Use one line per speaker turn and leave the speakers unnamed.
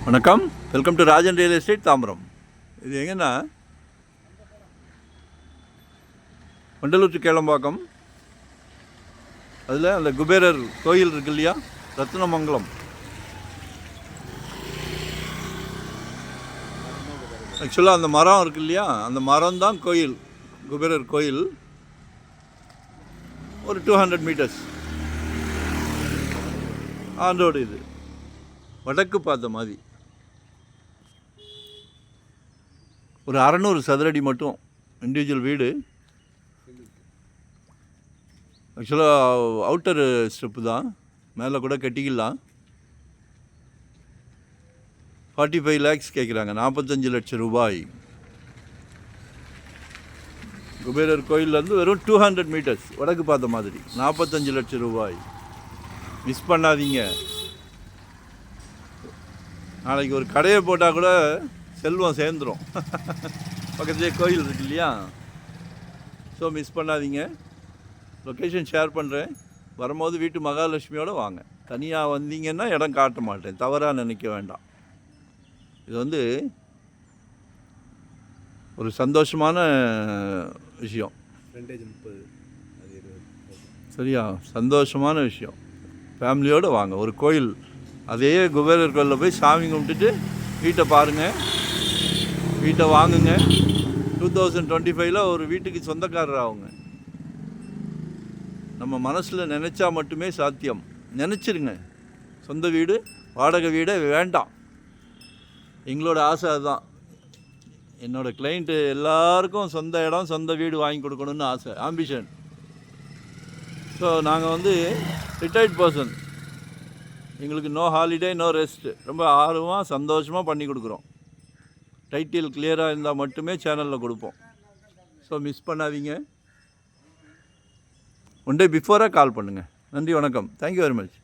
வணக்கம், welcome to Rajan real estate Tambaram. இது எங்கன்னா வண்டலூர் டு கேளம்பாக்கம், அதில் அந்த குபேரர் கோயில் இருக்கு இல்லையா, ரத்னமங்கலம். ஆக்சுவலாக அந்த மரம் இருக்கு இல்லையா, அந்த மரம் தான் கோயில், குபேரர் கோயில். ஒரு 200 மீட்டர்ஸ் ஆன் ரோடு. இது வடக்கு பார்த்த மாதிரி ஒரு 600 சதுரடி மட்டும் இண்டிவிஜுவல் வீடு. ஆக்சுவலாக அவுட்டர் ஸ்டெப்பு தான், மேலே கூட கட்டிக்கலாம். 45 lakhs கேட்குறாங்க, 45 லட்சம் ரூபாய். குபேரர் கோயிலேருந்து வெறும் 200 மீட்டர்ஸ் வடக்கு பார்த்த மாதிரி, 45 லட்சம் ரூபாய். மிஸ் பண்ணாதீங்க. நாளைக்கு ஒரு கடையை போட்டால் கூட செல்வம் சேர்ந்துடும். பக்கத்துலேயே கோயில் இருக்கு இல்லையா, ஸோ மிஸ் பண்ணாதீங்க. லொக்கேஷன் ஷேர் பண்ணுறேன். வரும்போது வீட்டு மகாலட்சுமியோடு வாங்க. தனியாக வந்தீங்கன்னா இடம் காட்ட மாட்டேன், தவறாக நினைக்க வேண்டாம். இது ஒரு சந்தோஷமான விஷயம். சரியா, சந்தோஷமான விஷயம். ஃபேமிலியோடு வாங்க. ஒரு கோயில், அதே குபேரர் கோயிலில் போய் சாமி கும்பிட்டுட்டு வீட்டை பாருங்கள், வீட்டை வாங்குங்க. 2025 ஒரு வீட்டுக்கு சொந்தக்காரர் ஆகுங்க. நம்ம மனசில் நினச்சா மட்டுமே சாத்தியம். நினச்சிருங்க. சொந்த வீடு, வாடகை வீடே வேண்டாம். எங்களோட ஆசை அதுதான். என்னோடய கிளைண்ட்டு எல்லாருக்கும் சொந்த இடம், சொந்த வீடு வாங்கி கொடுக்கணுன்னு ஆசை, ஆம்பிஷன். ஸோ நாங்கள் ரிட்டையர்ட் பர்சன். எங்களுக்கு நோ ஹாலிடே, நோ ரெஸ்ட்டு. ரொம்ப ஆர்வமாக சந்தோஷமாக பண்ணி கொடுக்குறோம். டைட்டில் கிளியராக இருந்தால் மட்டுமே சேனலில் கொடுப்போம். ஸோ மிஸ் பண்ணாதீங்க. ஒன் டே பிஃபோராக கால் பண்ணுங்கள். நன்றி, வணக்கம். Thank you very much.